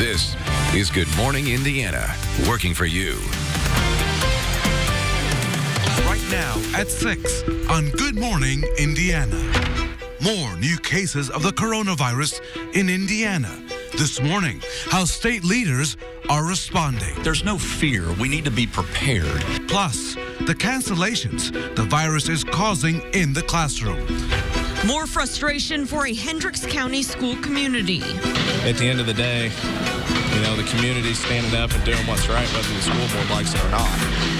This is Good Morning Indiana, working for you. Right now at 6 on Good Morning Indiana. More new cases of the coronavirus in Indiana. This morning, how state leaders are responding. There's no fear. We need to be prepared. Plus, the cancellations the virus is causing in the classroom. More frustration for a Hendricks County school community. At the end of the day, the community's standing up and doing what's right, whether the school board likes it or not.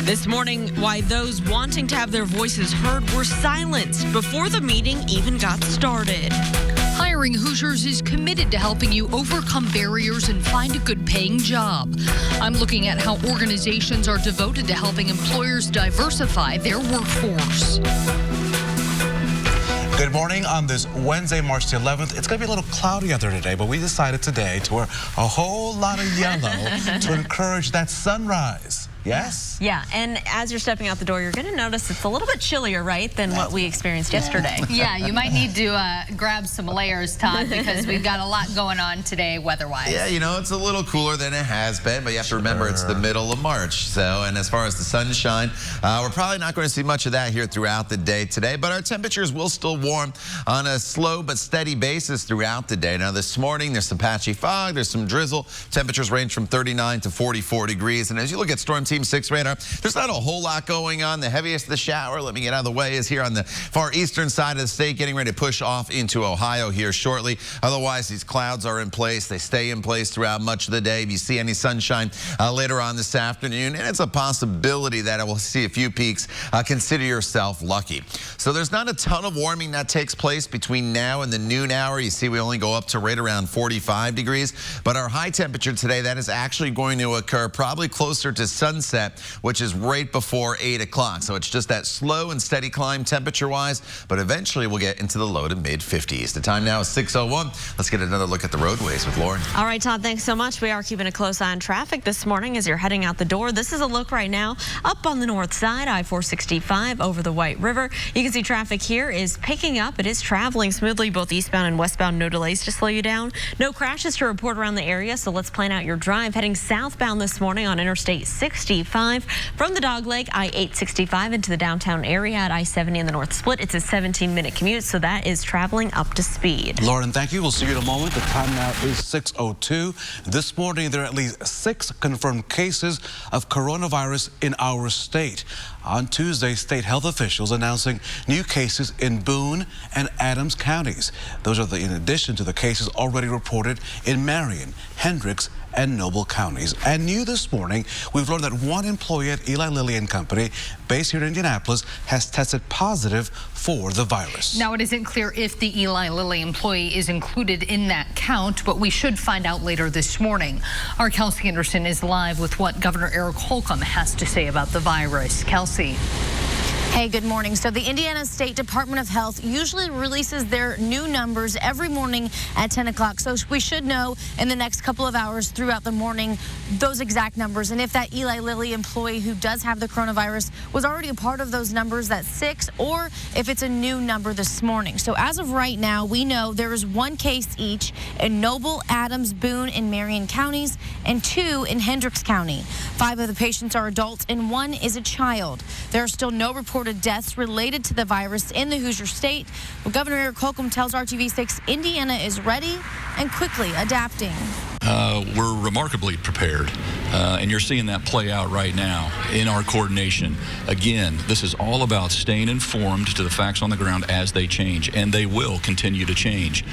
This morning, why those wanting to have their voices heard were silenced before the meeting even got started. Hiring Hoosiers is committed to helping you overcome barriers and find a good paying job. I'm looking at how organizations are devoted to helping employers diversify their workforce. Good morning on this Wednesday, March the 11th. It's going to be a little cloudy out there today, but we decided today to wear a whole lot of yellow to encourage that sunrise. Yes? Yeah, and as you're stepping out the door, you're going to notice it's a little bit chillier, right, than what we experienced yesterday. Yeah, you might need to grab some layers, Todd, because we've got a lot going on today weather-wise. Yeah, it's a little cooler than it has been, but you have to remember it's the middle of March. So, and as far as the sunshine, we're probably not going to see much of that here throughout the day today, but our temperatures will still warm on a slow but steady basis throughout the day. Now, this morning, there's some patchy fog, there's some drizzle. Temperatures range from 39 to 44 degrees, and as you look at Storm Team 6 radar, there's not a whole lot going on. The heaviest of the shower, let me get out of the way, is here on the far eastern side of the state, getting ready to push off into Ohio here shortly. Otherwise, these clouds are in place. They stay in place throughout much of the day. If you see any sunshine later on this afternoon, and it's a possibility that I will see a few peaks, consider yourself lucky. So there's not a ton of warming that takes place between now and the noon hour. You see we only go up to right around 45 degrees, but our high temperature today, that is actually going to occur probably closer to sunset, which is right before 8 o'clock. So it's just that slow and steady climb temperature-wise, but eventually we'll get into the low to mid-50s. The time now is 6:01. Let's get another look at the roadways with Lauren. All right, Todd, thanks so much. We are keeping a close eye on traffic this morning as you're heading out the door. This is a look right now up on the north side, I-465 over the White River. You can see traffic here is picking up. It is traveling smoothly, both eastbound and westbound. No delays to slow you down. No crashes to report around the area, so let's plan out your drive. Heading southbound this morning on Interstate 65 from the Dogleg, I-865 into the downtown area at I-70 in the North Split. It's a 17-minute commute, so that is traveling up to speed. Lauren, thank you. We'll see you in a moment. The time now is 6:02. This morning, there are at least 6 confirmed cases of coronavirus in our state. On Tuesday, state health officials announcing new cases in Boone and Adams counties. Those are in addition to the cases already reported in Marion, Hendricks, and Noble counties. And new this morning, we've learned that one employee at Eli Lilly and Company, based here in Indianapolis, has tested positive for the virus. Now, it isn't clear if the Eli Lilly employee is included in that count, but we should find out later this morning. Our Kelsey Anderson is live with what Governor Eric Holcomb has to say about the virus. Kelsey. Hey, good morning. So the Indiana State Department of Health usually releases their new numbers every morning at 10 o'clock. So we should know in the next couple of hours throughout the morning those exact numbers. And if that Eli Lilly employee who does have the coronavirus was already a part of those numbers, that's 6, or if it's a new number this morning. So as of right now, we know there is 1 case each in Noble, Adams, Boone, and Marion counties, and 2 in Hendricks County. 5 of the patients are adults, and 1 is a child. There are still no reported deaths related to the virus in the Hoosier State. Well, Governor Eric Holcomb tells RTV6 Indiana is ready and quickly adapting. We're remarkably prepared, and you're seeing that play out right now in our coordination. Again, this is all about staying informed to the facts on the ground as they change, and they will continue to change.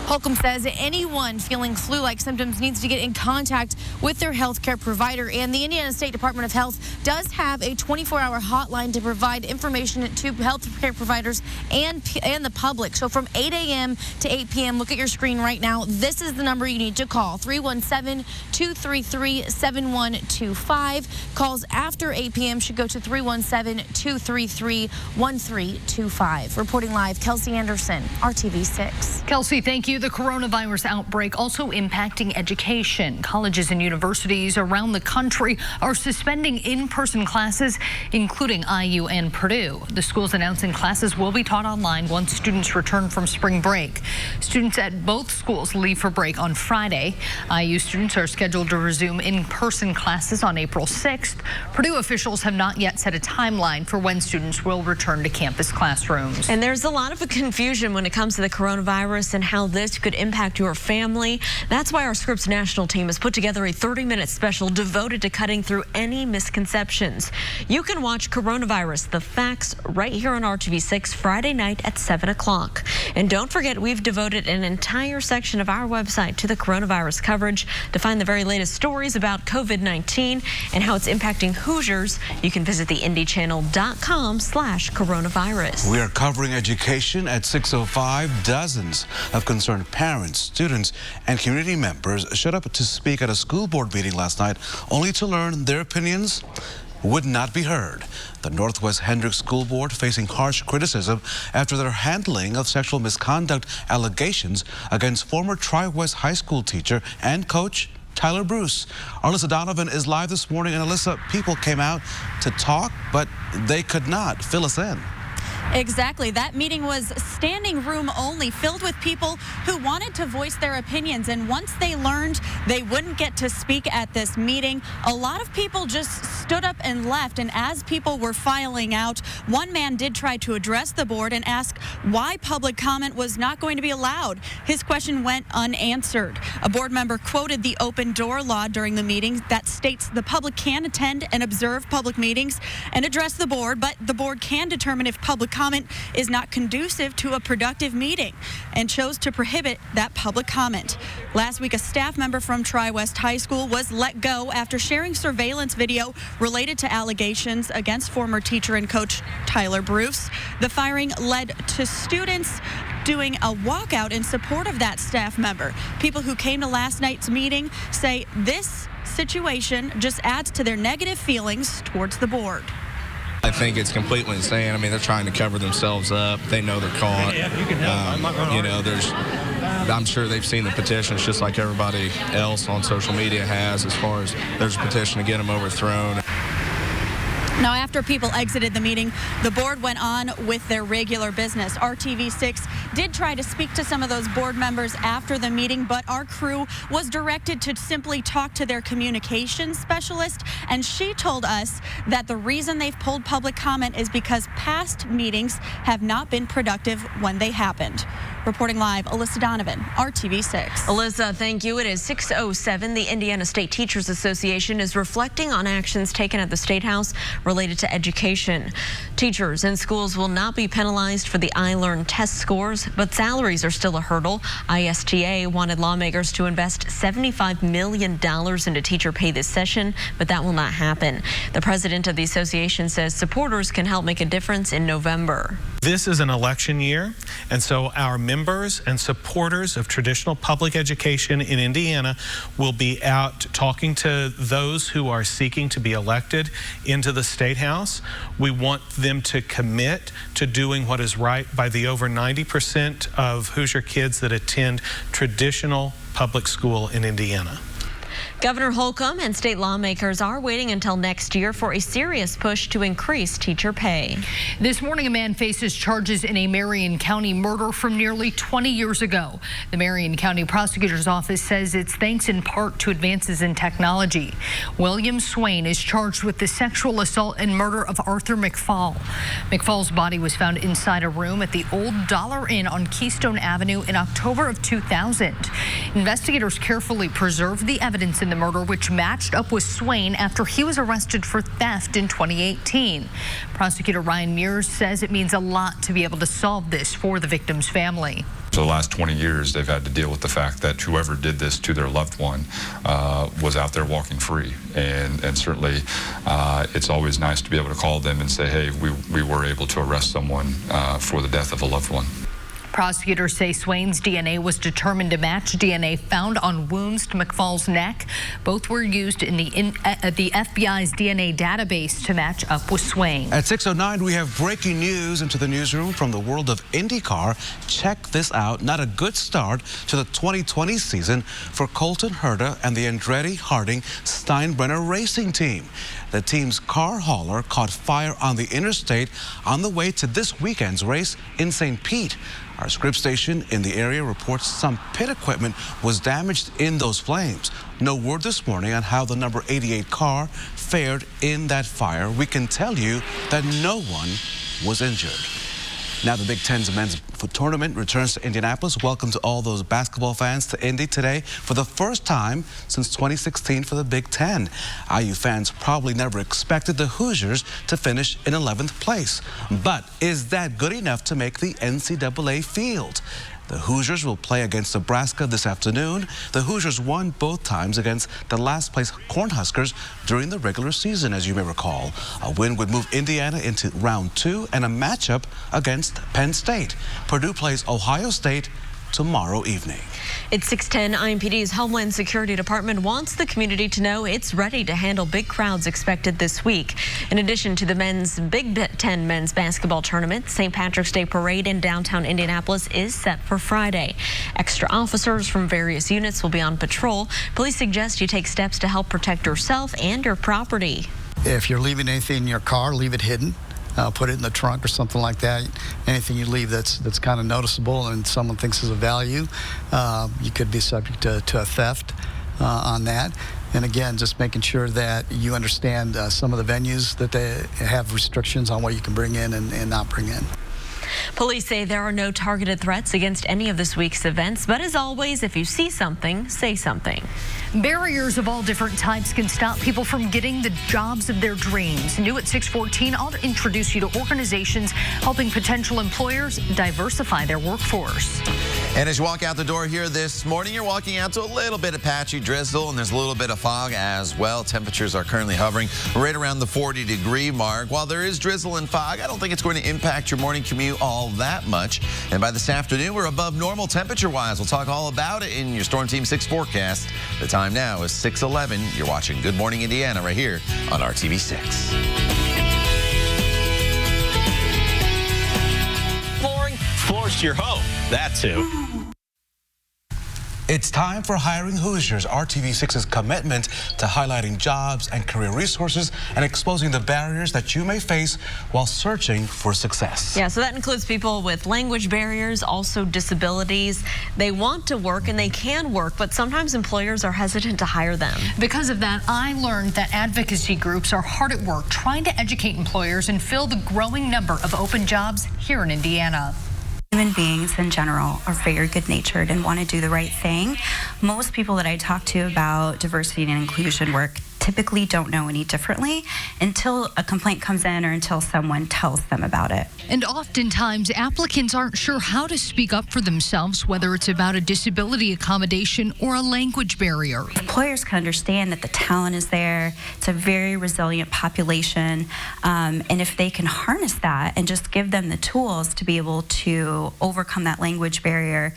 Holcomb says anyone feeling flu-like symptoms needs to get in contact with their healthcare provider, and the Indiana State Department of Health does have a 24-hour hotline to provide information to healthcare providers and the public. So from 8 a.m. to 8 p.m., look at your screen right now. This is the number you need to call, 317-233-7125. Calls after 8 p.m. should go to 317-233-1325. Reporting live, Kelsey Anderson, RTV6. Kelsey, thank you. you, the coronavirus outbreak also impacting education. Colleges and universities around the country are suspending in-person classes, including IU and Purdue. The school's announcing classes will be taught online once students return from spring break. Students at both schools leave for break on Friday. IU students are scheduled to resume in-person classes on April 6th. Purdue officials have not yet set a timeline for when students will return to campus classrooms. And there's a lot of confusion when it comes to the coronavirus and how this could impact your family. That's why our Scripps National team has put together a 30-minute special devoted to cutting through any misconceptions. You can watch Coronavirus, The Facts, right here on RTV6 Friday night at 7 o'clock. And don't forget, we've devoted an entire section of our website to the coronavirus coverage. To find the very latest stories about COVID-19 and how it's impacting Hoosiers, you can visit theindychannel.com/coronavirus. We are covering education at 6:05. Dozens of concerned parents, students, and community members showed up to speak at a school board meeting last night, only to learn their opinions would not be heard. The Northwest Hendricks School Board facing harsh criticism after their handling of sexual misconduct allegations against former Tri-West High School teacher and coach Tyler Bruce. Alyssa Donovan is live this morning. And Alyssa, people came out to talk, but they could not. Fill us in. Exactly. That meeting was standing room only, filled with people who wanted to voice their opinions. And once they learned they wouldn't get to speak at this meeting, a lot of people just stood up and left. And as people were filing out, one man did try to address the board and ask why public comment was not going to be allowed. His question went unanswered. A board member quoted the open door law during the meeting that states the public can attend and observe public meetings and address the board, but the board can determine if public comment is not conducive to a productive meeting, and chose to prohibit that public comment. Last week, a staff member from Tri-West High School was let go after sharing surveillance video related to allegations against former teacher and coach Tyler Bruce. The firing led to students doing a walkout in support of that staff member. People who came to last night's meeting say this situation just adds to their negative feelings towards the board. I think it's completely insane. I mean, they're trying to cover themselves up. They know they're caught. I'm sure they've seen the petitions just like everybody else on social media has, as far as there's a petition to get them overthrown. Now, after people exited the meeting, the board went on with their regular business. RTV6 did try to speak to some of those board members after the meeting, but our crew was directed to simply talk to their communications specialist, and she told us that the reason they've pulled public comment is because past meetings have not been productive when they happened. Reporting live, Alyssa Donovan, RTV6. Alyssa, thank you. It is 6:07. The Indiana State Teachers Association is reflecting on actions taken at the State House related to education. Teachers in schools will not be penalized for the iLearn test scores, but salaries are still a hurdle. ISTA wanted lawmakers to invest $75 million into teacher pay this session, but that will not happen. The president of the association says supporters can help make a difference in November. This is an election year, and so our members and supporters of traditional public education in Indiana will be out talking to those who are seeking to be elected into the State House. We want them to commit to doing what is right by the over 90% of Hoosier kids that attend traditional public school in Indiana. Governor Holcomb and state lawmakers are waiting until next year for a serious push to increase teacher pay. This morning, a man faces charges in a Marion County murder from nearly 20 years ago. The Marion County Prosecutor's Office says it's thanks in part to advances in technology. William Swain is charged with the sexual assault and murder of Arthur McFall. McFall's body was found inside a room at the Old Dollar Inn on Keystone Avenue in October of 2000. Investigators carefully preserved the evidence in the murder, which matched up with Swain after he was arrested for theft in 2018. Prosecutor Ryan Mears says it means a lot to be able to solve this for the victim's family. For the last 20 years, they've had to deal with the fact that whoever did this to their loved one was out there walking free. And certainly it's always nice to be able to call them and say, hey, we were able to arrest someone for the death of a loved one. Prosecutors say Swain's DNA was determined to match DNA found on wounds to McFall's neck. Both were used in the FBI's DNA database to match up with Swain. At 6:09, we have breaking news into the newsroom from the world of IndyCar. Check this out. Not a good start to the 2020 season for Colton Herta and the Andretti Harding Steinbrenner racing team. The team's car hauler caught fire on the interstate on the way to this weekend's race in St. Pete. Our Scripps station in the area reports some pit equipment was damaged in those flames. No word this morning on how the number 88 car fared in that fire. We can tell you that no one was injured. Now the Big Ten's men's tournament returns to Indianapolis. Welcome to all those basketball fans to Indy today for the first time since 2016 for the Big Ten. IU fans probably never expected the Hoosiers to finish in 11th place. But is that good enough to make the NCAA field? The Hoosiers will play against Nebraska this afternoon. The Hoosiers won both times against the last-place Cornhuskers during the regular season, as you may recall. A win would move Indiana into round 2 and a matchup against Penn State. Purdue plays Ohio State tomorrow evening. It's 6:10. IMPD's Homeland Security Department wants the community to know it's ready to handle big crowds expected this week. In addition to the men's Big Ten men's basketball tournament, St. Patrick's Day Parade in downtown Indianapolis is set for Friday. Extra officers from various units will be on patrol. Police suggest you take steps to help protect yourself and your property. If you're leaving anything in your car, leave it hidden. Put it in the trunk or something like that. Anything you leave that's kind of noticeable and someone thinks is of value, you could be subject to a theft on that. And again, just making sure that you understand some of the venues that they have restrictions on what you can bring in and not bring in. Police say there are no targeted threats against any of this week's events, but as always, if you see something, say something. Barriers of all different types can stop people from getting the jobs of their dreams. New at 6:14, I'll introduce you to organizations helping potential employers diversify their workforce. And as you walk out the door here this morning, you're walking out to a little bit of patchy drizzle, and there's a little bit of fog as well. Temperatures are currently hovering right around the 40-degree mark. While there is drizzle and fog, I don't think it's going to impact your morning commute all that much. And by this afternoon, we're above normal temperature-wise. We'll talk all about it in your Storm Team 6 forecast. The time now is 6:11. You're watching Good Morning Indiana right here on RTV6. Floors to your home. That too. It's time for Hiring Hoosiers, RTV6's commitment to highlighting jobs and career resources and exposing the barriers that you may face while searching for success. Yeah, so that includes people with language barriers, also disabilities. They want to work and they can work, but sometimes employers are hesitant to hire them. Because of that, I learned that advocacy groups are hard at work trying to educate employers and fill the growing number of open jobs here in Indiana. Human beings in general are very good-natured and want to do the right thing. Most people that I talk to about diversity and inclusion work typically don't know any differently until a complaint comes in or until someone tells them about it. And oftentimes, applicants aren't sure how to speak up for themselves, whether it's about a disability accommodation or a language barrier. Employers can understand that the talent is there. It's a very resilient population. And if they can harness that and just give them the tools to be able to overcome that language barrier,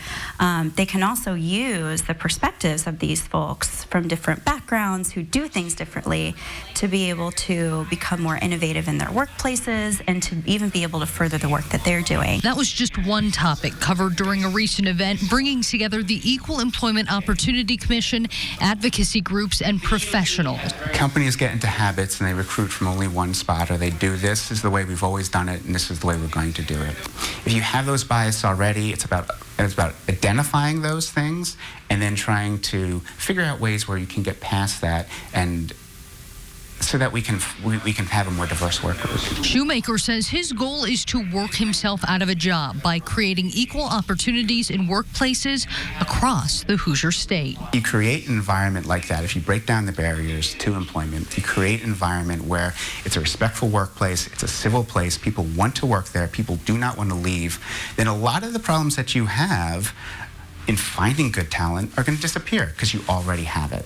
they can also use the perspectives of these folks from different backgrounds who do things differently to be able to become more innovative in their workplaces and to even be able to further the work that they're doing. That was just one topic covered during a recent event bringing together the Equal Employment Opportunity Commission, advocacy groups, and professionals. Companies get into habits and they recruit from only one spot, or they do this is the way we've always done it and this is the way we're going to do it. If you have those biases already, it's about identifying those things and then trying to figure out ways where you can get past that, and so that we can have a more diverse workforce. Shoemaker says his goal is to work himself out of a job by creating equal opportunities in workplaces across the Hoosier state. You create an environment like that. If you break down the barriers to employment, you create an environment where it's a respectful workplace, it's a civil place, people want to work there, people do not want to leave, then a lot of the problems that you have in finding good talent are going to disappear because you already have it.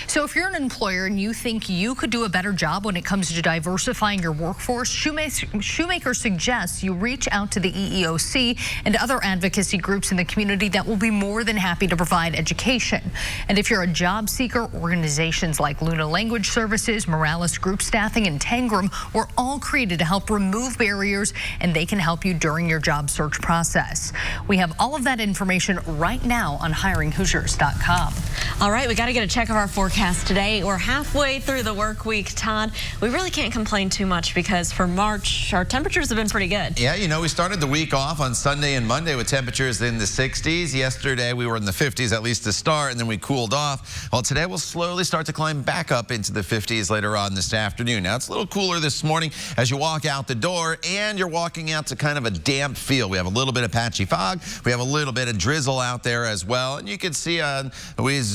So if you're an employer and you think you could do a better job when it comes to diversifying your workforce, Shoemaker suggests you reach out to the EEOC and other advocacy groups in the community that will be more than happy to provide education. And if you're a job seeker, organizations like Luna Language Services, Morales Group Staffing, and Tangram were all created to help remove barriers, and they can help you during your job search process. We have all of that information right now on HiringHoosiers.com. All right, we got to get a check of our forecast today. We're halfway through the work week, Todd. We really can't complain too much because for March, our temperatures have been pretty good. Yeah, you know, we started the week off on Sunday and Monday with temperatures in the 60s. Yesterday, we were in the 50s at least to start, and then we cooled off. Well, today we'll slowly start to climb back up into the 50s later on this afternoon. Now, it's a little cooler this morning as you walk out the door, and you're walking out to kind of a damp feel. We have a little bit of patchy fog. We have a little bit of drizzle out there as well, and you can see on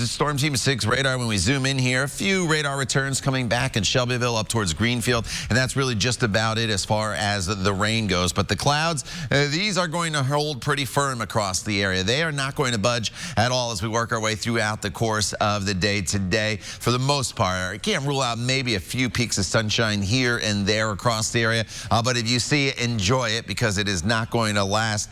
Storm Team 6 radar when we zoom in here, a few radar returns coming back in Shelbyville up towards Greenfield, and that's really just about it as far as the rain goes. But the clouds, these are going to hold pretty firm across the area. They are not going to budge at all as we work our way throughout the course of the day today. For the most part, I can't rule out maybe a few peaks of sunshine here and there across the area, but if you see it, enjoy it because it is not going to last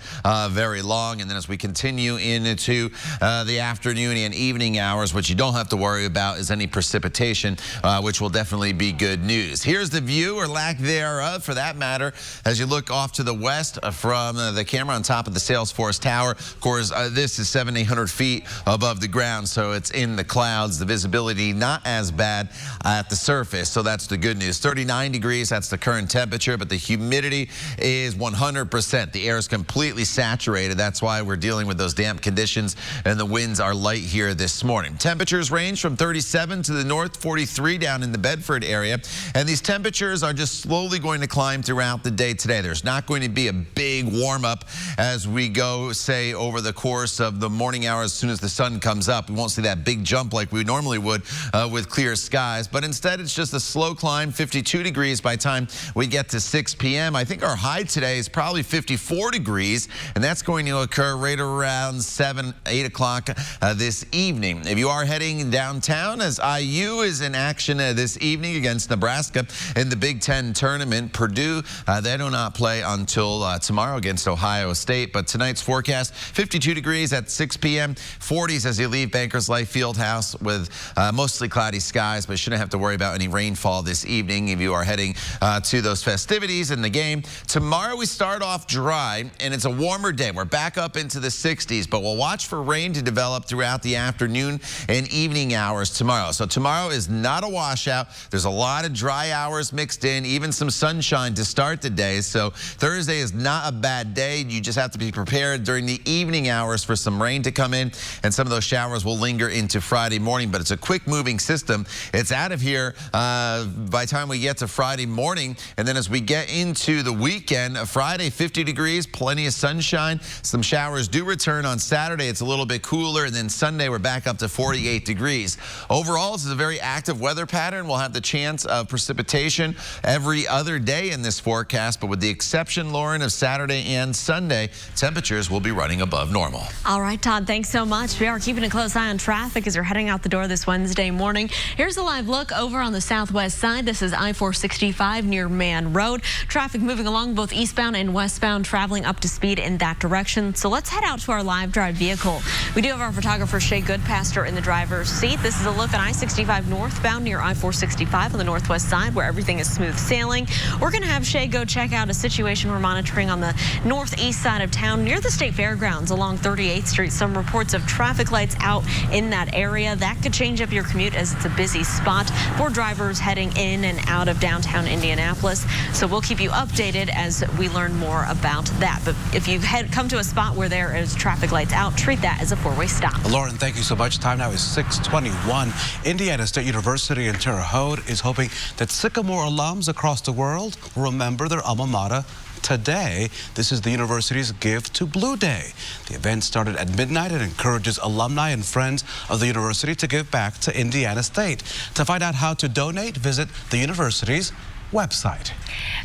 very long. And then as we continue into the afternoon and evening hours, what you don't have to worry about is any precipitation, which will definitely be good news. Here's the view, or lack thereof for that matter, as you look off to the west from the camera on top of the Salesforce Tower. Of course, this is 700-800 feet above the ground, so it's in the clouds. The visibility not as bad at the surface, so that's the good news. 39 degrees, that's the current temperature, but the humidity is 100%. The air is completely saturated. That's why we're dealing with those damp conditions, and the winds are light here this morning. Temperatures range from 37 to the north, 43 down in the Bedford area, and these temperatures are just slowly going to climb throughout the day today. There's not going to be a big warm-up as we go, say, over the course of the morning hours as soon as the sun comes up. We won't see that big jump like we normally would with clear skies, but instead it's just a slow climb, 52 degrees by the time we get to 6 p.m. I think our high today is probably 54 degrees, and that's going to occur right around 7, 8 o'clock this evening. If you are heading downtown, as IU is in action this evening against Nebraska in the Big Ten tournament, Purdue, they do not play until tomorrow against Ohio State, but tonight's forecast, 52 degrees at 6 p.m., 40s as you leave Bankers Life Fieldhouse with mostly cloudy skies, but shouldn't have to worry about any rainfall this evening if you are heading to those festivities in the game. Tomorrow we start off dry, and it's a warmer day. We're back up into the 60s, but we'll watch for rain to develop throughout the afternoon and evening hours tomorrow. So tomorrow is not a washout. There's a lot of dry hours mixed in, even some sunshine to start the day. So Thursday is not a bad day. You just have to be prepared during the evening hours for some rain to come in, and some of those showers will linger into Friday morning, but it's a quick moving system. It's out of here by the time we get to Friday morning, and then as we get into the weekend, Friday 50 degrees, plenty of sunshine. Some showers do return on Saturday. It's a little bit cooler, and then Sunday we're back up to 48 degrees. Overall, this is a very active weather pattern. We'll have the chance of precipitation every other day in this forecast, but with the exception, Lauren, of Saturday and Sunday, temperatures will be running above normal. All right, Todd, thanks so much. We are keeping a close eye on traffic as you're heading out the door this Wednesday morning. Here's a live look over on the southwest side. This is I-465 near Man Road. Traffic moving along both eastbound and westbound, traveling up to speed in that direction. So let's head out to our live drive vehicle. We do have our photographer Shay Goodpaster in the driver's seat. This is a look at I-65 northbound near I-465 on the northwest side where everything is smooth sailing. We're going to have Shay go check out a situation we're monitoring on the northeast side of town near the State Fairgrounds along 38th Street. Some reports of traffic lights out in that area. That could change up your commute as it's a busy spot for drivers heading in and out of downtown Indianapolis. So we'll keep you updated as we learn more about that. But if you've come to a spot where there is traffic lights out, treat that as a four-way stop. Lauren, thank you so much. Time now is 6:21. Indiana State University in Terre Haute is hoping that Sycamore alums across the world remember their alma mater today. This is the university's Give to Blue Day. The event started at midnight and encourages alumni and friends of the university to give back to Indiana State. To find out how to donate, visit the university's website.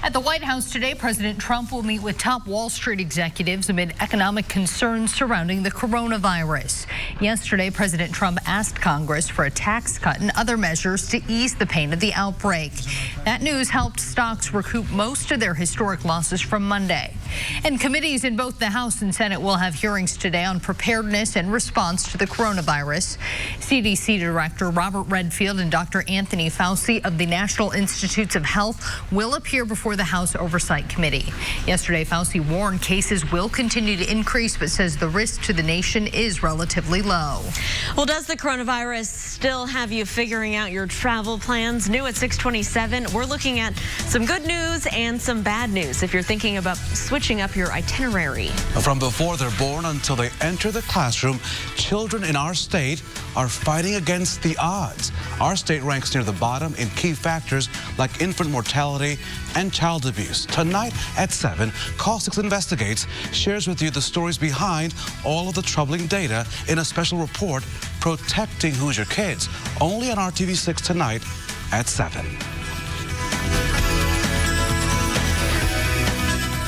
At the White House today, President Trump will meet with top Wall Street executives amid economic concerns surrounding the coronavirus. Yesterday, President Trump asked Congress for a tax cut and other measures to ease the pain of the outbreak. That news helped stocks recoup most of their historic losses from Monday. And committees in both the House and Senate will have hearings today on preparedness and response to the coronavirus. CDC Director Robert Redfield and Dr. Anthony Fauci of the National Institutes of Health will appear before the House Oversight Committee. Yesterday, Fauci warned cases will continue to increase, but says the risk to the nation is relatively low. Well, does the coronavirus still have you figuring out your travel plans? New at 627, we're looking at some good news and some bad news if you're thinking about switching up your itinerary. From before they're born until they enter the classroom, children in our state are fighting against the odds. Our state ranks near the bottom in key factors like infant mortality and child abuse. Tonight at 7, Call 6 Investigates shares with you the stories behind all of the troubling data in a special report, Protecting Hoosier Kids, only on RTV6 tonight at 7.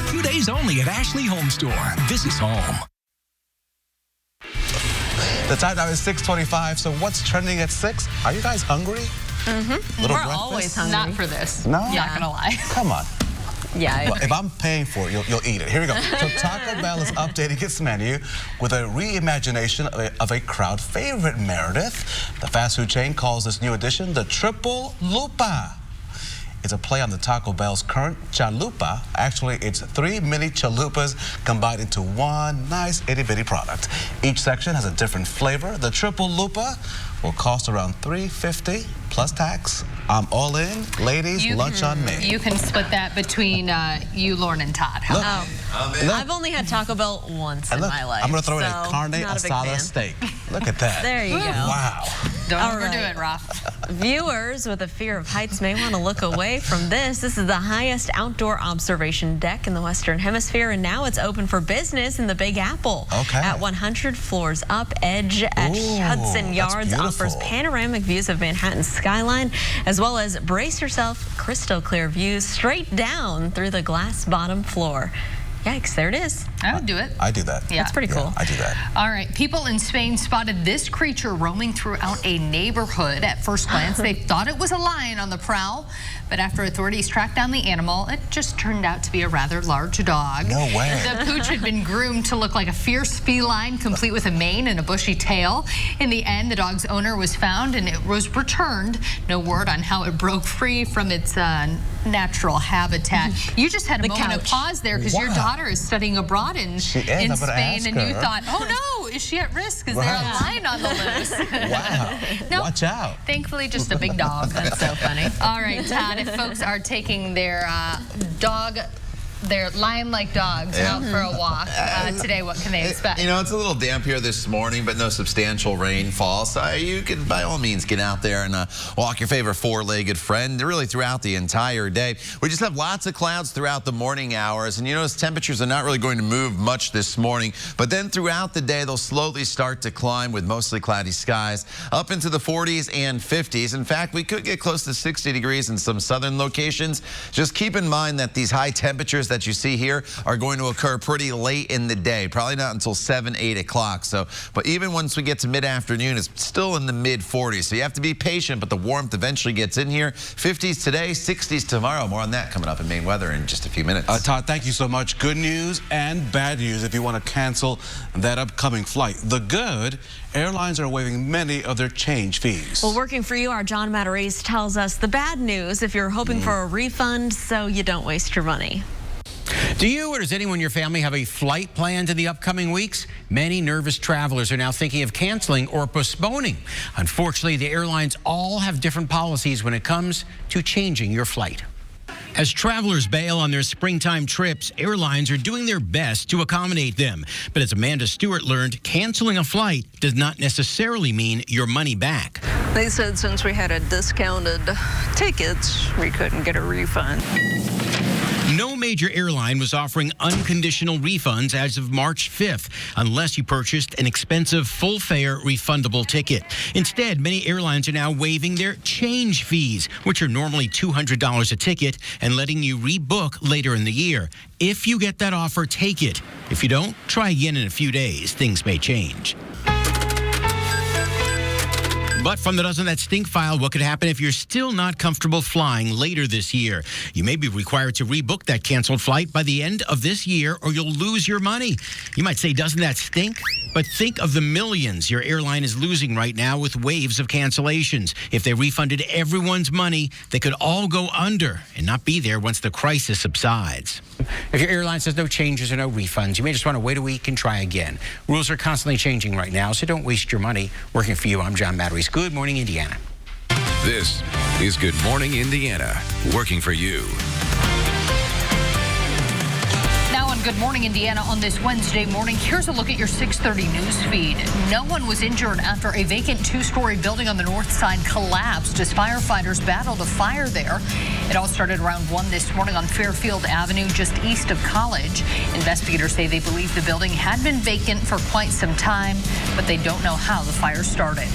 2 days only at Ashley HOMESTORE. This is home. The time now is 6:25, so what's trending at 6? Are you guys hungry? Mm-hmm. Little We're breakfast? always hungry. Not for this. No? Not gonna lie. Come on. Yeah. Well, if I'm paying for it, you'll eat it. Here we go. So Taco Bell is updating its menu with a reimagination of a crowd favorite, Meredith. The fast food chain calls this new addition the Triple Lupa. It's a play on the Taco Bell's current chalupa. Actually, it's 3 mini chalupas combined into one nice itty-bitty product. Each section has a different flavor. The Triple Lupa will cost around $3.50 plus tax. I'm all in. Ladies, lunch on me. You can split that between you, Lauren, and Todd. Look, I've only had Taco Bell once in my life. I'm going to throw in a so carne not a big asada fan. steak. Look at that. There you go. Wow. Don't All overdo right. it, Roth. Viewers with a fear of heights may want to look away from this. This is the highest outdoor observation deck in the Western Hemisphere, and now it's open for business in the Big Apple. Okay. At 100 floors up, Edge at Hudson Yards offers panoramic views of Manhattan's skyline, as well as, brace yourself, crystal clear views straight down through the glass bottom floor. Yikes, there it is. I would do it. I do that. Yeah. That's pretty cool. I do that. All right, people in Spain spotted this creature roaming throughout a neighborhood. At first glance, they thought it was a lion on the prowl, but after authorities tracked down the animal, it just turned out to be a rather large dog. No way. The pooch had been groomed to look like a fierce feline, complete with a mane and a bushy tail. In the end, the dog's owner was found and it was returned. No word on how it broke free from its natural habitat. You just had a moment of pause there because your daughter is studying abroad in Spain, and you thought, oh no, is she at risk? Is there a lion on the loose? Wow. Nope. Watch out. Thankfully, just a big dog. That's so funny. All right, Todd, if folks are taking their their lion-like dogs out for a walk today, what can they expect? You know, it's a little damp here this morning, but no substantial rainfall. So you can, by all means, get out there and walk your favorite four-legged friend really throughout the entire day. We just have lots of clouds throughout the morning hours. And you notice temperatures are not really going to move much this morning. But then throughout the day, they'll slowly start to climb with mostly cloudy skies up into the 40s and 50s. In fact, we could get close to 60 degrees in some southern locations. Just keep in mind that these high temperatures that you see here are going to occur pretty late in the day, probably not until 7, 8 o'clock. So, but even once we get to mid-afternoon, it's still in the mid-40s. So you have to be patient, but the warmth eventually gets in here. 50s today, 60s tomorrow. More on that coming up in Maine weather in just a few minutes. Todd, thank you so much. Good news and bad news if you want to cancel that upcoming flight. The good, airlines are waiving many of their change fees. Well, working for you, our John Matarese tells us the bad news if you're hoping for a refund so you don't waste your money. Do you or does anyone in your family have a flight planned in the upcoming weeks? Many nervous travelers are now thinking of canceling or postponing. Unfortunately, the airlines all have different policies when it comes to changing your flight. As travelers bail on their springtime trips, airlines are doing their best to accommodate them. But as Amanda Stewart learned, canceling a flight does not necessarily mean your money back. They said since we had a discounted tickets, we couldn't get a refund. No major airline was offering unconditional refunds as of March 5th, unless you purchased an expensive full-fare refundable ticket. Instead, many airlines are now waiving their change fees, which are normally $200 a ticket, and letting you rebook later in the year. If you get that offer, take it. If you don't, try again in a few days. Things may change. But from the Doesn't That Stink file, what could happen if you're still not comfortable flying later this year? You may be required to rebook that canceled flight by the end of this year, or you'll lose your money. You might say, doesn't that stink? But think of the millions your airline is losing right now with waves of cancellations. If they refunded everyone's money, they could all go under and not be there once the crisis subsides. If your airline says no changes or no refunds, you may just want to wait a week and try again. Rules are constantly changing right now, so don't waste your money. Working for you, I'm John Matteries. Good morning, Indiana. This is Good Morning Indiana, working for you. Now on Good Morning Indiana on this Wednesday morning, here's a look at your 6:30 news feed. No one was injured after a vacant two-story building on the north side collapsed as firefighters battled a fire there. It all started around 1 this morning on Fairfield Avenue, just east of College. Investigators say they believe the building had been vacant for quite some time, but they don't know how the fire started.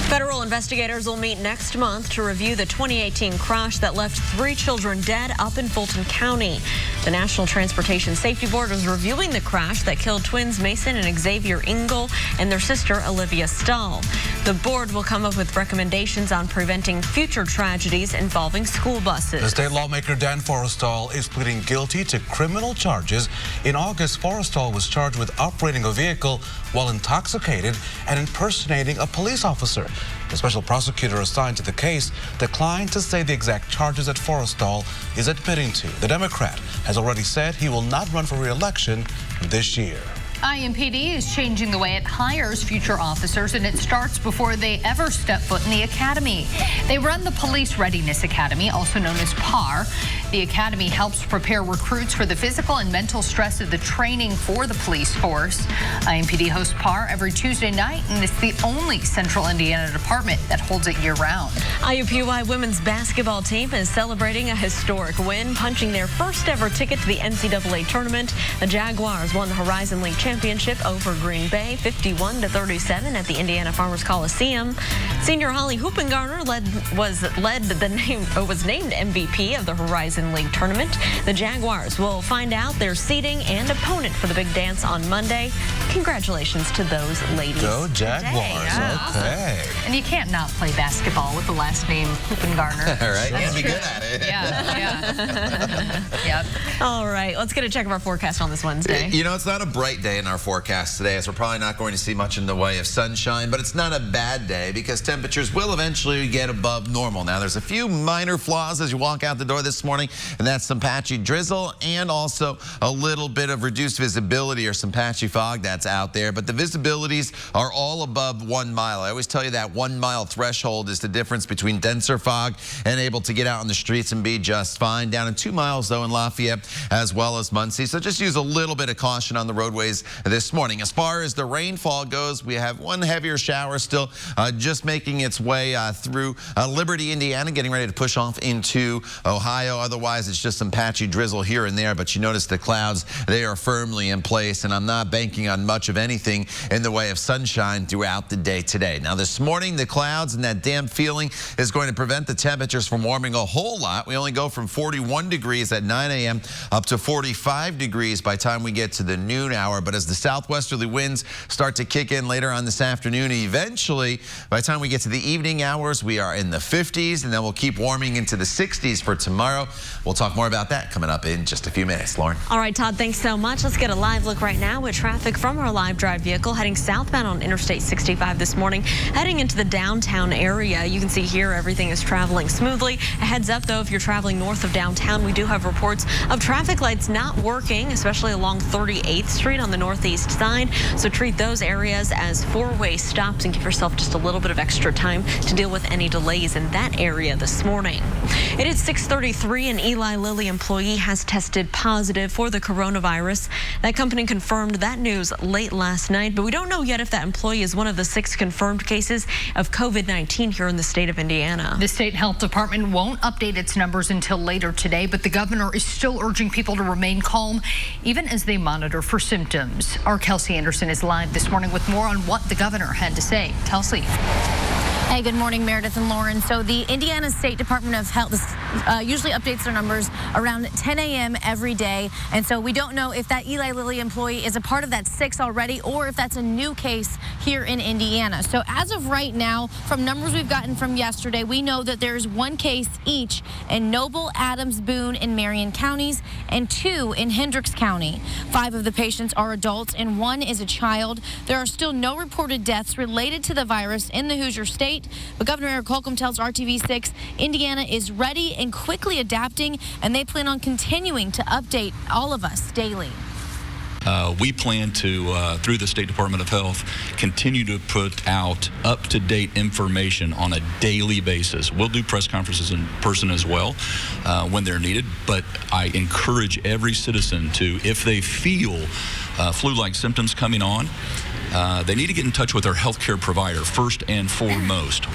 Federal investigators will meet next month to review the 2018 crash that left 3 children dead up in Fulton County. The National Transportation Safety Board is reviewing the crash that killed twins Mason and Xavier Engel and their sister Olivia Stahl. The board will come up with recommendations on preventing future tragedies involving school buses. The state lawmaker Dan Forrestal is pleading guilty to criminal charges. In August, Forrestal was charged with operating a vehicle while intoxicated and impersonating a police officer. The special prosecutor assigned to the case declined to say the exact charges that Forrestal is admitting to. The Democrat has already said he will not run for re-election this year. IMPD is changing the way it hires future officers, and it starts before they ever step foot in the academy. They run the Police Readiness Academy, also known as PAR. The academy helps prepare recruits for the physical and mental stress of the training for the police force. IMPD hosts PAR every Tuesday night, and it's the only Central Indiana department that holds it year-round. IUPUI women's basketball team is celebrating a historic win, punching their first ever ticket to the NCAA tournament. The Jaguars won the Horizon League championship over Green Bay 51-37 at the Indiana Farmers Coliseum. Senior Holly Hoopengarner was named MVP of the Horizon League tournament. The Jaguars will find out their seeding and opponent for the big dance on Monday. Congratulations to those ladies. Go Jaguars. Yeah. Okay. And you can't not play basketball with the last name Hoopengarner. All right, you gotta be good at it. Yeah. Yep. All right, let's get a check of our forecast on this Wednesday. You know, it's not a bright day in our forecast today, as we're probably not going to see much in the way of sunshine, but it's not a bad day because temperatures will eventually get above normal. Now, there's a few minor flaws as you walk out the door this morning, and that's some patchy drizzle and also a little bit of reduced visibility or some patchy fog that's out there, but the visibilities are all above 1 mile. I always tell you that 1 mile threshold is the difference between denser fog and able to get out on the streets and be just fine. Down in 2 miles, though, in Lafayette as well as Muncie, so just use a little bit of caution on the roadways this morning. As far as the rainfall goes, we have one heavier shower still just making its way through Liberty, Indiana, getting ready to push off into Ohio. Otherwise, it's just some patchy drizzle here and there, but you notice the clouds, they are firmly in place, and I'm not banking on much of anything in the way of sunshine throughout the day today. Now, this morning, the clouds and that damp feeling is going to prevent the temperatures from warming a whole lot. We only go from 41 degrees at 9 a.m. up to 45 degrees by the time we get to the noon hour, but as the southwesterly winds start to kick in later on this afternoon, eventually, by the time we get to the evening hours, we are in the 50s, and then we'll keep warming into the 60s for tomorrow. We'll talk more about that coming up in just a few minutes. Lauren. All right, Todd, thanks so much. Let's get a live look right now at traffic from our live drive vehicle heading southbound on Interstate 65 this morning, heading into the downtown area. You can see here everything is traveling smoothly. A heads up, though, if you're traveling north of downtown, we do have reports of traffic lights not working, especially along 38th Street on the north northeast side. So treat those areas as four-way stops and give yourself just a little bit of extra time to deal with any delays in that area this morning. It is 6:33. An Eli Lilly employee has tested positive for the coronavirus. That company confirmed that news late last night, but we don't know yet if that employee is one of the 6 confirmed cases of COVID-19 here in the state of Indiana. The state health department won't update its numbers until later today, but the governor is still urging people to remain calm, even as they monitor for symptoms. Our Kelsey Anderson is live this morning with more on what the governor had to say. Kelsey. Hey, good morning, Meredith and Lauren. So the Indiana State Department of Health usually updates their numbers around 10 a.m. every day. And so we don't know if that Eli Lilly employee is a part of that 6 already or if that's a new case here in Indiana. So as of right now, from numbers we've gotten from yesterday, we know that there's 1 case each in Noble, Adams, Boone, and Marion counties and 2 in Hendricks County. 5 of the patients are adults and 1 is a child. There are still no reported deaths related to the virus in the Hoosier state. But Governor Eric Holcomb tells RTV6 Indiana is ready and quickly adapting, and they plan on continuing to update all of us daily. We plan to, through the State Department of Health, continue to put out up-to-date information on a daily basis. We'll do press conferences in person as well when they're needed, but I encourage every citizen to, if they feel flu-like symptoms coming on, they need to get in touch with their healthcare provider first and foremost.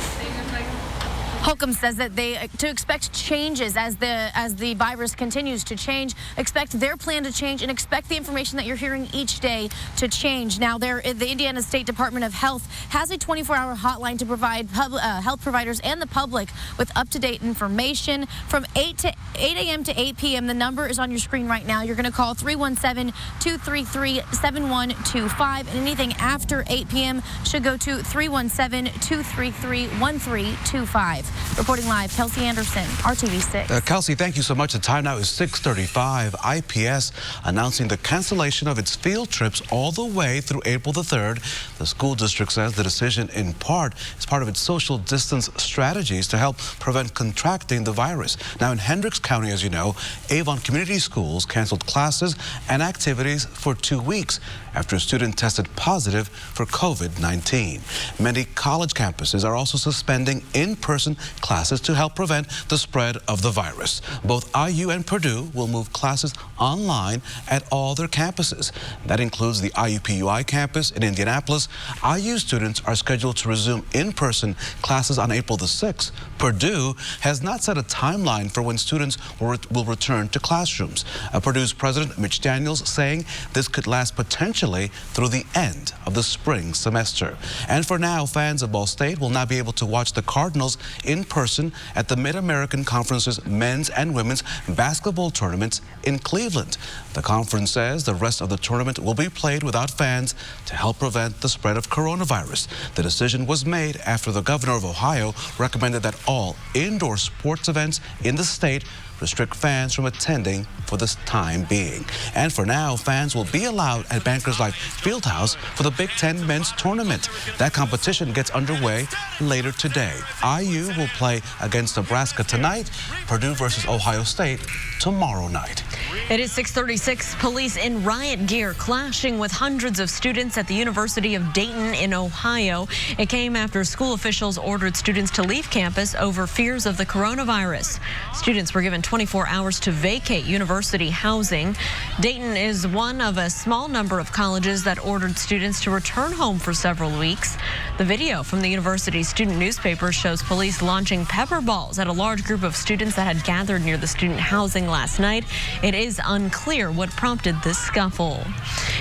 Holcomb says that to expect changes as the virus continues to change, expect their plan to change and expect the information that you're hearing each day to change. Now, the Indiana State Department of Health has a 24-hour hotline to provide health providers and the public with up-to-date information from 8 a.m. to 8 p.m. The number is on your screen right now. You're going to call 317-233-7125, and anything after 8 p.m. should go to 317-233-1325. Reporting live, Kelsey Anderson, RTV6. Kelsey, thank you so much. The time now is 6:35. IPS announcing the cancellation of its field trips all the way through April the 3rd. The school district says the decision in part is part of its social distance strategies to help prevent contracting the virus. Now in Hendricks County, as you know, Avon Community Schools canceled classes and activities for 2 weeks after a student tested positive for COVID-19. Many college campuses are also suspending in-person classes to help prevent the spread of the virus. Both IU and Purdue will move classes online at all their campuses. That includes the IUPUI campus in Indianapolis. IU students are scheduled to resume in-person classes on April the 6th. Purdue has not set a timeline for when students will return to classrooms. Purdue's president, Mitch Daniels, saying this could last potentially through the end of the spring semester. And for now, fans of Ball State will not be able to watch the Cardinals in person at the Mid-American Conference's men's and women's basketball tournaments in Cleveland. The conference says the rest of the tournament will be played without fans to help prevent the spread of coronavirus. The decision was made after the governor of Ohio recommended that all indoor sports events in the state restrict fans from attending for the time being. And for now, fans will be allowed at Bankers Life Fieldhouse for the Big Ten men's tournament. That competition gets underway later today. IU will play against Nebraska tonight, Purdue versus Ohio State tomorrow night. It is 6:36. Police in riot gear clashing with hundreds of students at the University of Dayton in Ohio. It came after school officials ordered students to leave campus over fears of the coronavirus. Students were given 24 hours to vacate university housing. Dayton is one of a small number of colleges that ordered students to return home for several weeks. The video from the university's student newspaper shows police launching pepper balls at a large group of students that had gathered near the student housing last night. It is unclear what prompted this scuffle.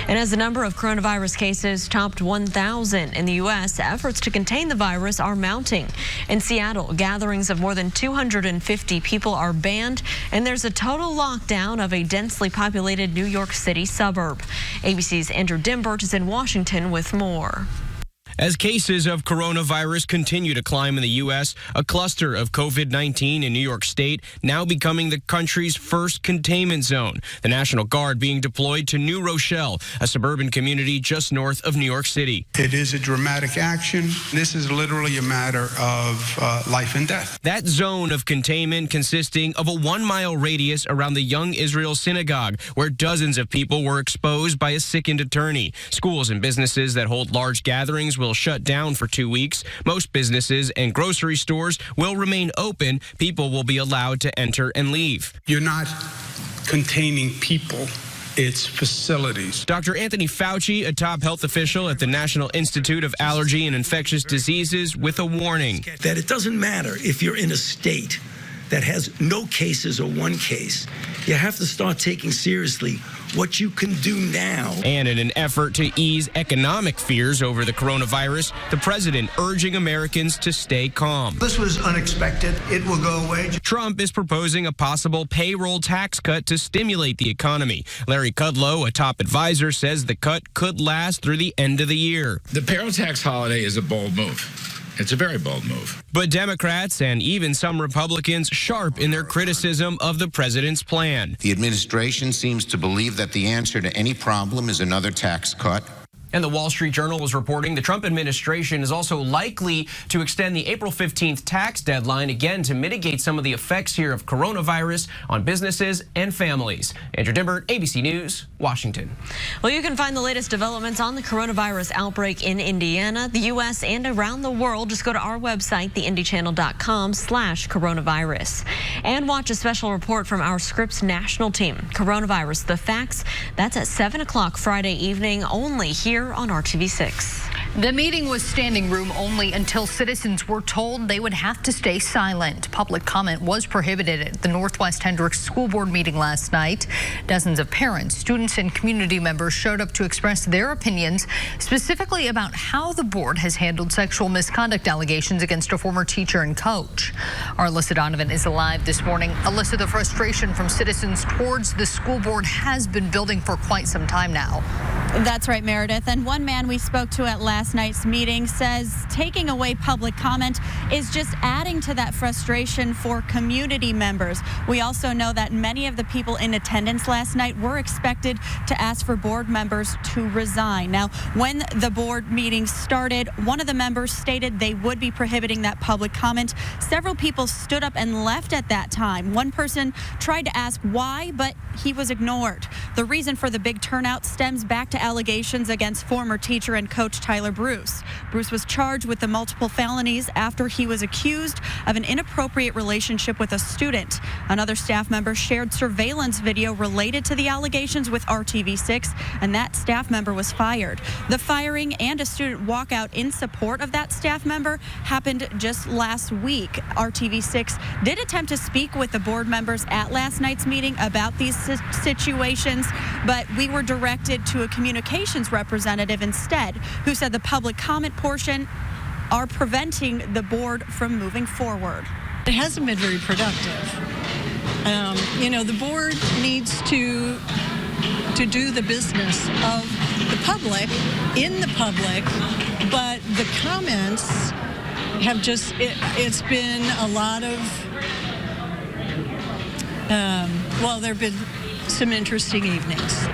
And as the number of coronavirus cases topped 1,000 in the U.S., efforts to contain the virus are mounting. In Seattle, gatherings of more than 250 people are banned, and there's a total lockdown of a densely populated New York City suburb. ABC's Andrew Dimbert is in Washington with more. As cases of coronavirus continue to climb in the U.S., a cluster of COVID-19 in New York State now becoming the country's first containment zone. The National Guard being deployed to New Rochelle, a suburban community just north of New York City. It is a dramatic action. This is literally a matter of life and death. That zone of containment consisting of a 1-mile radius around the Young Israel Synagogue, where dozens of people were exposed by a sickened attorney. Schools and businesses that hold large gatherings will shut down for 2 weeks. Most businesses and grocery stores will remain open. People will be allowed to enter and leave. You're not containing people. It's facilities. Dr. Anthony Fauci, a top health official at the National Institute of Allergy and Infectious Diseases, with a warning. That it doesn't matter if you're in a state that has no cases or one case. You have to start taking seriously what you can do now. And in an effort to ease economic fears over the coronavirus, the president urging Americans to stay calm. This was unexpected. It will go away. Trump is proposing a possible payroll tax cut to stimulate the economy. Larry Kudlow, a top advisor, says the cut could last through the end of the year. The payroll tax holiday is a bold move. It's a very bold move. But Democrats and even some Republicans sharp in their criticism of the president's plan. The administration seems to believe that the answer to any problem is another tax cut. And the Wall Street Journal was reporting the Trump administration is also likely to extend the April 15th tax deadline, again, to mitigate some of the effects here of coronavirus on businesses and families. Andrew Dimbert, ABC News, Washington. Well, you can find the latest developments on the coronavirus outbreak in Indiana, the U.S., and around the world. Just go to our website, theindychannel.com/coronavirus. And watch a special report from our Scripps national team. Coronavirus, the facts, that's at 7 o'clock Friday evening, only here on RTV6. The meeting was standing room only until citizens were told they would have to stay silent. Public comment was prohibited at the Northwest Hendricks School Board meeting last night. Dozens of parents, students, and community members showed up to express their opinions, specifically about how the board has handled sexual misconduct allegations against a former teacher and coach. Our Alyssa Donovan is live this morning. Alyssa, the frustration from citizens towards the school board has been building for quite some time now. That's right, Meredith. And one man we spoke to at last night's meeting says taking away public comment is just adding to that frustration for community members. We also know that many of the people in attendance last night were expected to ask for board members to resign. Now, when the board meeting started, one of the members stated they would be prohibiting that public comment. Several people stood up and left at that time. One person tried to ask why, but he was ignored. The reason for the big turnout stems back to allegations against former teacher and coach Tyler Bruce. Bruce was charged with the multiple felonies after he was accused of an inappropriate relationship with a student. Another staff member shared surveillance video related to the allegations with RTV6, and that staff member was fired. The firing and a student walkout in support of that staff member happened just last week. RTV6 did attempt to speak with the board members at last night's meeting about these situations, but we were directed to a communications representative instead, who said the public comment portion are preventing the board from moving forward. It hasn't been very productive. The board needs to do the business of the public, in the public, but the comments have just, it's been a lot of, there have been some interesting evenings.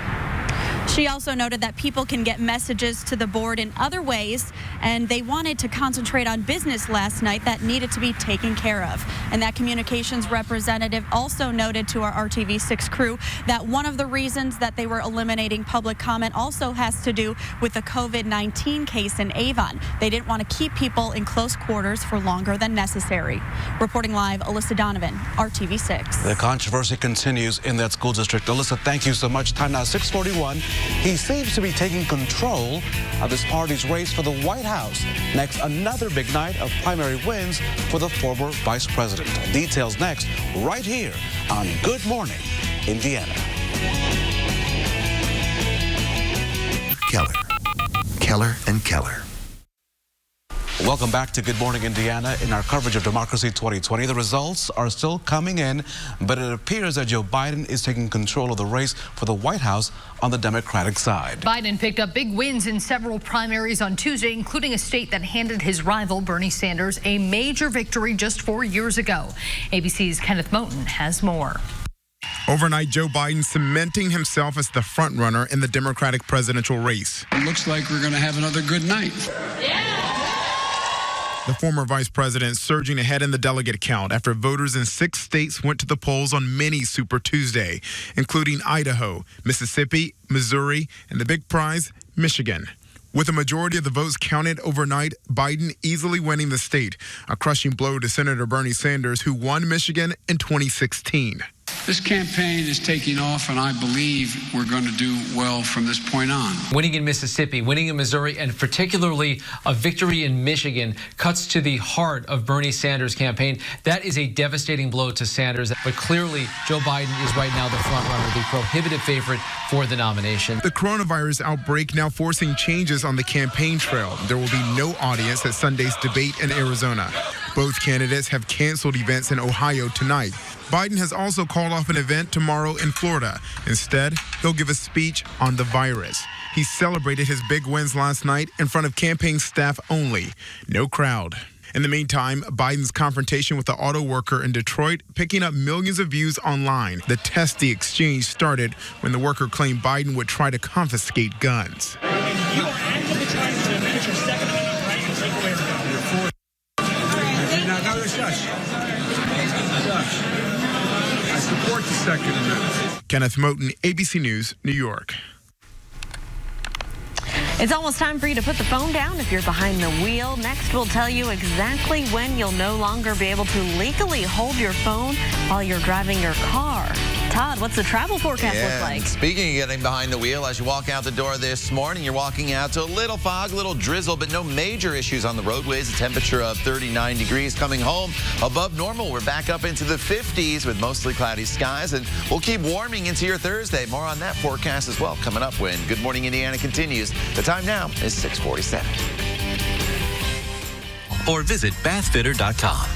She also noted that people can get messages to the board in other ways, and they wanted to concentrate on business last night that needed to be taken care of. And that communications representative also noted to our RTV6 crew that one of the reasons that they were eliminating public comment also has to do with the COVID-19 case in Avon. They didn't want to keep people in close quarters for longer than necessary. Reporting live, Alyssa Donovan, RTV6. The controversy continues in that school district. Alyssa, thank you so much. Time now 6:41. He seems to be taking control of his party's race for the White House. Next, another big night of primary wins for the former vice president. Details next, right here on Good Morning Indiana. Keller and Keller. Welcome back to Good Morning Indiana. In our coverage of Democracy 2020, the results are still coming in, but it appears that Joe Biden is taking control of the race for the White House on the Democratic side. Biden picked up big wins in several primaries on Tuesday, including a state that handed his rival Bernie Sanders a major victory just 4 years ago. ABC's Kenneth Moten has more. Overnight, Joe Biden cementing himself as the frontrunner in the Democratic presidential race. It looks like we're going to have another good night. The former vice president surging ahead in the delegate count after voters in 6 states went to the polls on mini Super Tuesday, including Idaho, Mississippi, Missouri, and the big prize, Michigan. With a majority of the votes counted overnight, Biden easily winning the state, a crushing blow to Senator Bernie Sanders, who won Michigan in 2016. This campaign is taking off, and I believe we're going to do well from this point on. Winning in Mississippi, winning in Missouri, and particularly a victory in Michigan cuts to the heart of Bernie Sanders' campaign. That is a devastating blow to Sanders, but clearly Joe Biden is right now the frontrunner, the prohibitive favorite for the nomination. The coronavirus outbreak now forcing changes on the campaign trail. There will be no audience at Sunday's debate in Arizona. Both candidates have canceled events in Ohio tonight. Biden has also called off an event tomorrow in Florida. Instead, he'll give a speech on the virus. He celebrated his big wins last night in front of campaign staff only. No crowd. In the meantime, Biden's confrontation with the auto worker in Detroit picking up millions of views online. The testy exchange started when the worker claimed Biden would try to confiscate guns. You are actively trying to manage your Second Amendment right and take away the gun. Now, shush. I support the Second Amendment. Kenneth Moten, ABC News, New York. It's almost time for you to put the phone down if you're behind the wheel. Next, we'll tell you exactly when you'll no longer be able to legally hold your phone while you're driving your car. Todd, what's the travel forecast look like? Speaking of getting behind the wheel, as you walk out the door this morning, you're walking out to a little fog, a little drizzle, but no major issues on the roadways. A temperature of 39 degrees. Coming home above normal. We're back up into the 50s with mostly cloudy skies, and we'll keep warming into your Thursday. More on that forecast as well coming up when Good Morning Indiana continues. The time now is 6:47. Or visit bathfitter.com.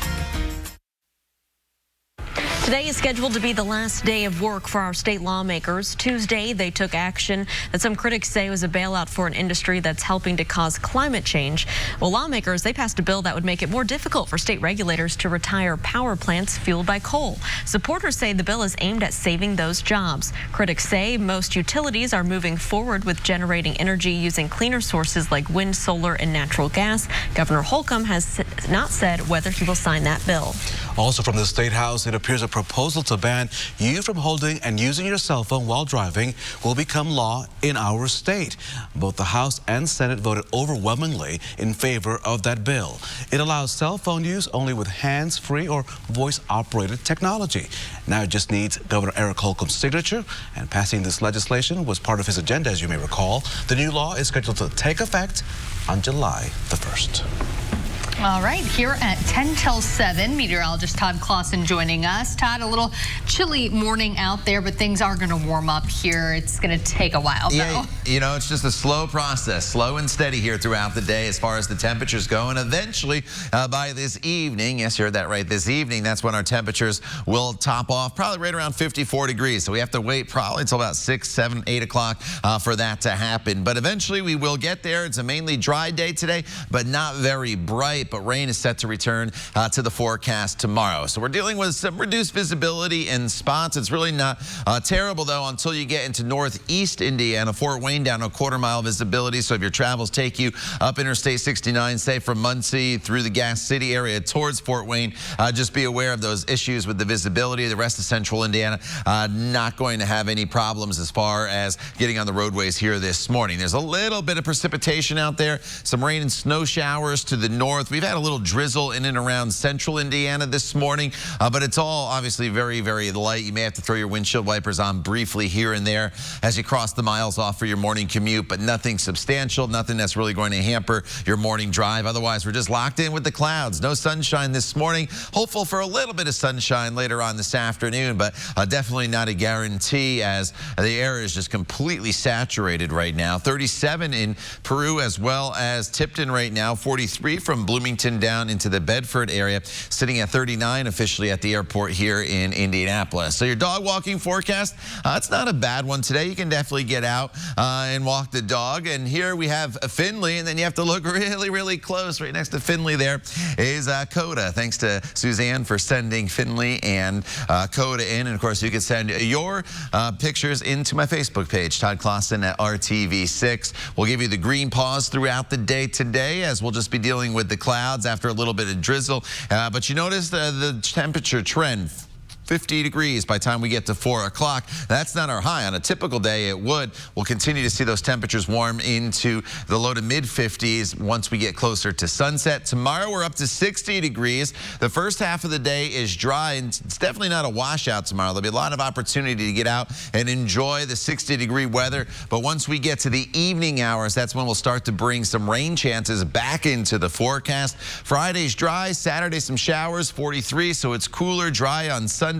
Today is scheduled to be the last day of work for our state lawmakers. Tuesday, they took action that some critics say was a bailout for an industry that's helping to cause climate change. Well, lawmakers, they passed a bill that would make it more difficult for state regulators to retire power plants fueled by coal. Supporters say the bill is aimed at saving those jobs. Critics say most utilities are moving forward with generating energy using cleaner sources like wind, solar, and natural gas. Governor Holcomb has not said whether he will sign that bill. Also from the State House, it appears a proposal to ban you from holding and using your cell phone while driving will become law in our state. Both the House and Senate voted overwhelmingly in favor of that bill. It allows cell phone use only with hands-free or voice-operated technology. Now it just needs Governor Eric Holcomb's signature, and passing this legislation was part of his agenda, as you may recall. The new law is scheduled to take effect on July the 1st. All right, here at 10 till 7, meteorologist Todd Clausen joining us. Todd, a little chilly morning out there, but things are going to warm up here. It's going to take a while, though. Yeah, you know, it's just a slow process, slow and steady here throughout the day as far as the temperatures go. And eventually, by this evening, yes, you heard that right, this evening, that's when our temperatures will top off, probably right around 54 degrees. So we have to wait probably until about 6, 7, 8 o'clock for that to happen. But eventually, we will get there. It's a mainly dry day today, but not very bright. But rain is set to return to the forecast tomorrow. So we're dealing with some reduced visibility in spots. It's really not terrible, though, until you get into northeast Indiana. Fort Wayne down a quarter-mile visibility. So if your travels take you up Interstate 69, say from Muncie through the Gas City area towards Fort Wayne, just be aware of those issues with the visibility. The rest of central Indiana not going to have any problems as far as getting on the roadways here this morning. There's a little bit of precipitation out there, some rain and snow showers to the north. We've had a little drizzle in and around central Indiana this morning, but it's all obviously very, very light. You may have to throw your windshield wipers on briefly here and there as you cross the miles off for your morning commute, but nothing substantial, nothing that's really going to hamper your morning drive. Otherwise, we're just locked in with the clouds. No sunshine this morning. Hopeful for a little bit of sunshine later on this afternoon, but definitely not a guarantee as the air is just completely saturated right now. 37 in Peru as well as Tipton right now. 43 from Bloomington Bloomington down into the Bedford area, sitting at 39 officially at the airport here in Indianapolis. So your dog walking forecast, it's not a bad one today. You can definitely get out and walk the dog. And here we have Finley, and then you have to look really, really close. Right next to Finley there is Coda. Thanks to Suzanne for sending Finley and Coda in. And of course, you can send your pictures into my Facebook page, Todd Clausen at RTV6. We'll give you the green pause throughout the day today, as we'll just be dealing with the clouds after a little bit of drizzle. But you notice the temperature trend. 50 degrees by the time we get to 4 o'clock. That's not our high. On a typical day, it would. We'll continue to see those temperatures warm into the low to mid 50s once we get closer to sunset. Tomorrow, we're up to 60 degrees. The first half of the day is dry, and it's definitely not a washout tomorrow. There'll be a lot of opportunity to get out and enjoy the 60-degree weather. But once we get to the evening hours, that's when we'll start to bring some rain chances back into the forecast. Friday's dry. Saturday, some showers, 43, so it's cooler, dry on Sunday.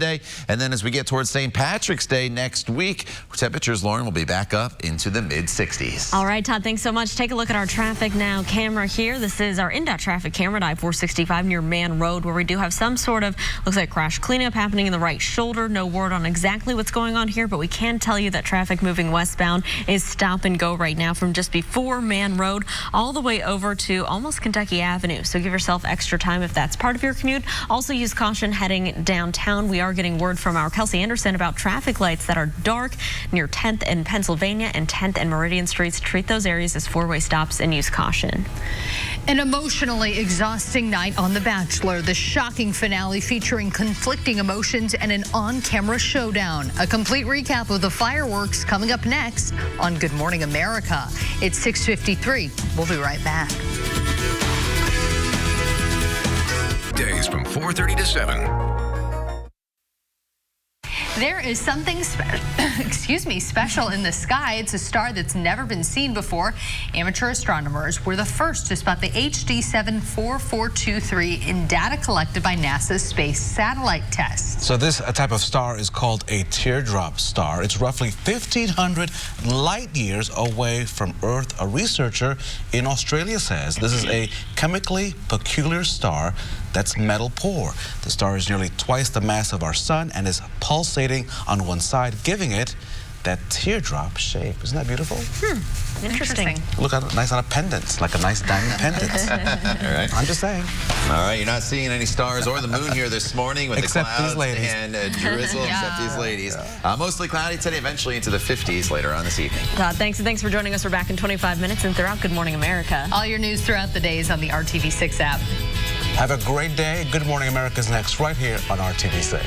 And then as we get towards St. Patrick's Day next week, temperatures, Lauren, will be back up into the mid-60s. All right, Todd, thanks so much. Take a look at our traffic now camera here. This is our INDOT traffic camera at I-465 near Man Road, where we do have some sort of, looks like crash cleanup happening in the right shoulder. No word on exactly what's going on here, but we can tell you that traffic moving westbound is stop and go right now from just before Man Road all the way over to almost Kentucky Avenue. So give yourself extra time if that's part of your commute. Also use caution heading downtown. We are getting word from our Kelsey Anderson about traffic lights that are dark near 10th and Pennsylvania and 10th and Meridian Streets. Treat those areas as four-way stops and use caution. An emotionally exhausting night on The Bachelor. The shocking finale featuring conflicting emotions and an on-camera showdown. A complete recap of the fireworks coming up next on Good Morning America. It's 6:53. We'll be right back. Days from 4:30 to 7. There is something special in the sky. It's a star that's never been seen before. Amateur astronomers were the first to spot the HD 74423 in data collected by NASA's space satellite tests. So this type of star is called a teardrop star. It's roughly 1,500 light years away from Earth. A researcher in Australia says this is a chemically peculiar star that's metal poor. The star is nearly twice the mass of our sun and is pulsating on one side, giving it that teardrop shape. Isn't that beautiful? Interesting. Look at it, nice on a pendant, like a nice diamond pendant. All right. I'm just saying. All right, you're not seeing any stars or the moon here this morning with except the clouds these ladies. and drizzle, except these ladies. Mostly cloudy today, eventually into the 50s later on this evening. Todd, thanks for joining us. We're back in 25 minutes and throughout Good Morning America. All your news throughout the day is on the RTV6 app. Have a great day. Good Morning America is next right here on RTV6.